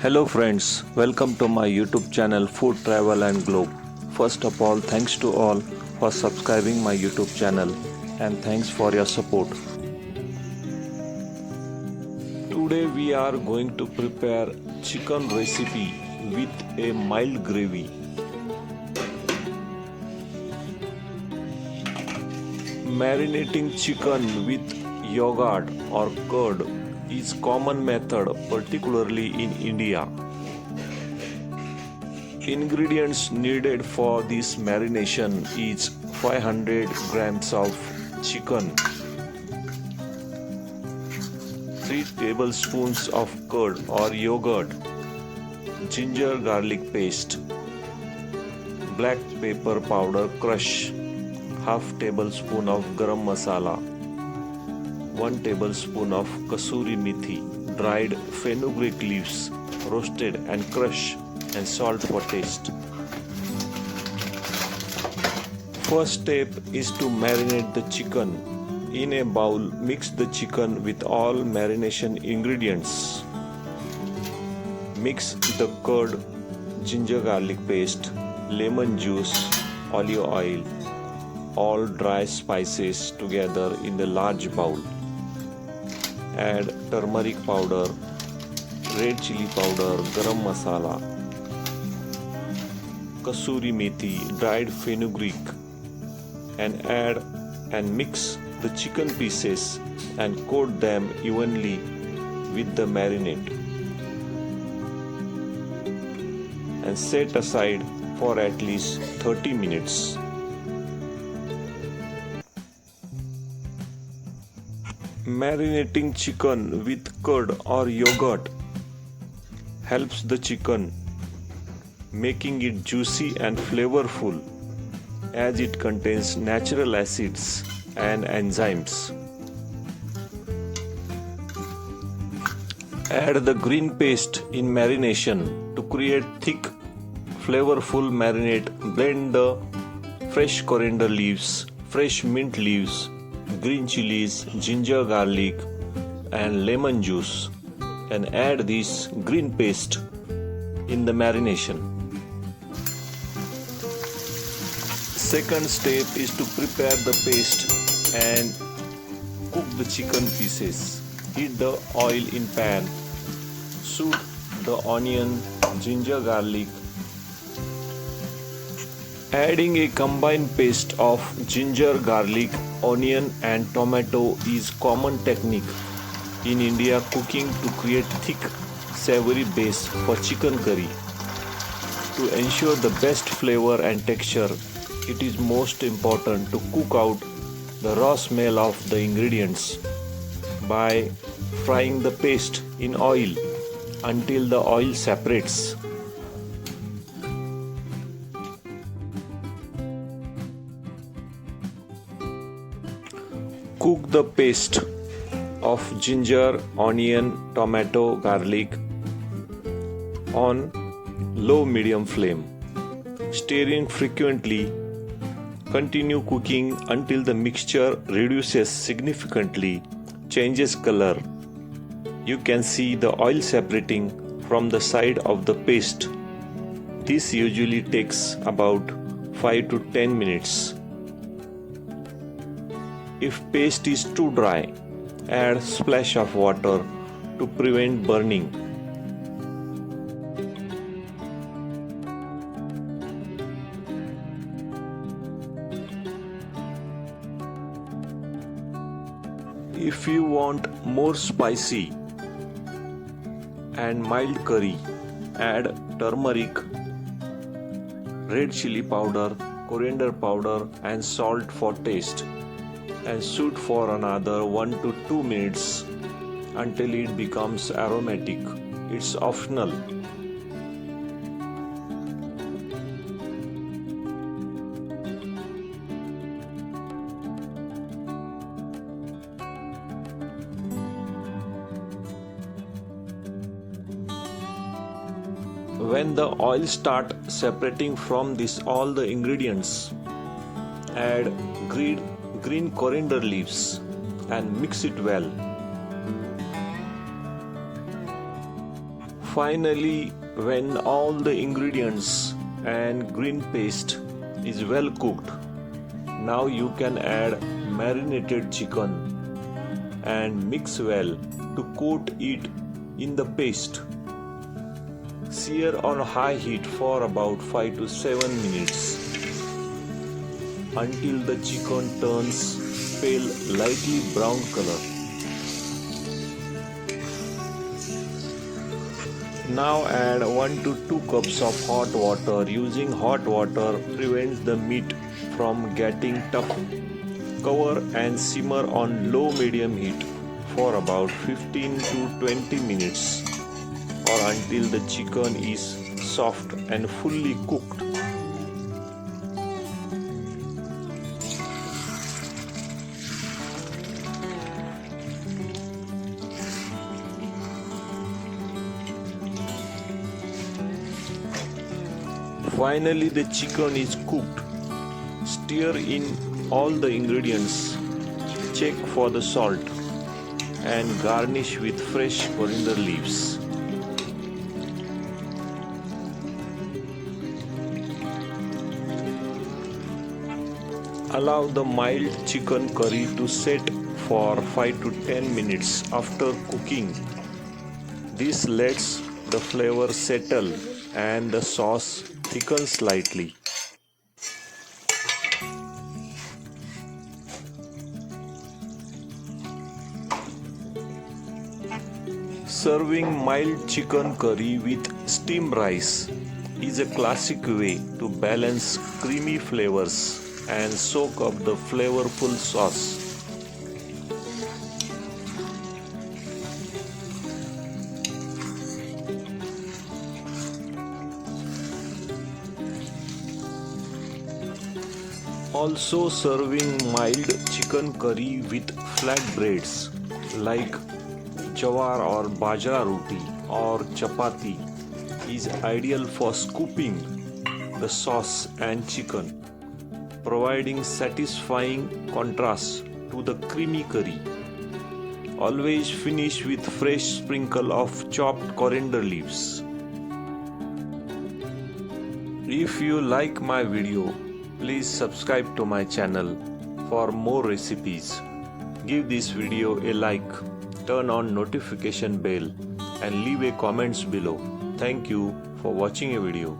Hello friends, welcome to my YouTube channel Food Travel and Globe. First of all, thanks to all for subscribing my YouTube channel and thanks for your support. Today we are going to prepare chicken recipe with a mild gravy. Marinating chicken with yogurt or curd is common method, particularly in India. Ingredients needed for this marination is 500 grams of chicken, 3 tablespoons of curd or yogurt, ginger garlic paste, black pepper powder crush, half tablespoon of garam masala, 1 tablespoon of kasuri methi, dried fenugreek leaves, roasted and crushed, and salt for taste. First step is to marinate the chicken. In a bowl, mix the chicken with all marination ingredients. Mix the curd, ginger garlic paste, lemon juice, olive oil, all dry spices together in the large bowl. Add turmeric powder, red chili powder, garam masala, kasuri methi, dried fenugreek, and add and mix the chicken pieces and coat them evenly with the marinade and set aside for at least 30 minutes. Marinating chicken with curd or yogurt helps the chicken, making it juicy and flavorful as it contains natural acids and enzymes. Add the green paste in marination to create thick, flavorful marinade. Blend the fresh coriander leaves, fresh mint leaves, green chilies, ginger garlic and lemon juice and add this green paste in the marination. Second step is to prepare the paste and cook the chicken pieces. Heat the oil in pan. Soak the onion, ginger garlic. Adding a combined paste of ginger, garlic, onion and tomato is common technique in India cooking to create thick, savory base for chicken curry. To ensure the best flavor and texture, it is most important to cook out the raw smell of the ingredients by frying the paste in oil until the oil separates. Cook the paste of ginger, onion, tomato, garlic on low-medium flame. Stir in frequently. Continue cooking until the mixture reduces significantly, changes color. You can see the oil separating from the side of the paste. This usually takes about 5 to 10 minutes. If paste is too dry, add splash of water to prevent burning. If you want more spicy and mild curry, add turmeric, red chili powder, coriander powder and salt for taste and stew for another 1 to 2 minutes until it becomes aromatic. It's optional. When the oil start separating from all the ingredients, add green coriander leaves and mix it well. Finally, when all the ingredients and green paste is well cooked, now you can add marinated chicken and mix well to coat it in the paste. Sear on high heat for about 5 to 7 minutes until the chicken turns pale lightly brown color. Now add 1 to 2 cups of hot water. Using hot water prevents the meat from getting tough. Cover and simmer on low-medium heat for about 15 to 20 minutes or until the chicken is soft and fully cooked. Finally, the chicken is cooked. Stir in all the ingredients, check for the salt, and garnish with fresh coriander leaves. Allow the mild chicken curry to set for 5 to 10 minutes after cooking. This lets the flavor settle and the sauce thicken slightly. Serving mild chicken curry with steamed rice is a classic way to balance creamy flavors and soak up the flavorful sauce. Also, serving mild chicken curry with flatbreads like jawar or bajra roti or chapati is ideal for scooping the sauce and chicken, providing satisfying contrast to the creamy curry. Always finish with fresh sprinkle of chopped coriander leaves. If you like my video, please subscribe to my channel for more recipes. Give this video a like, turn on notification bell and leave a comments below. Thank you for watching a video.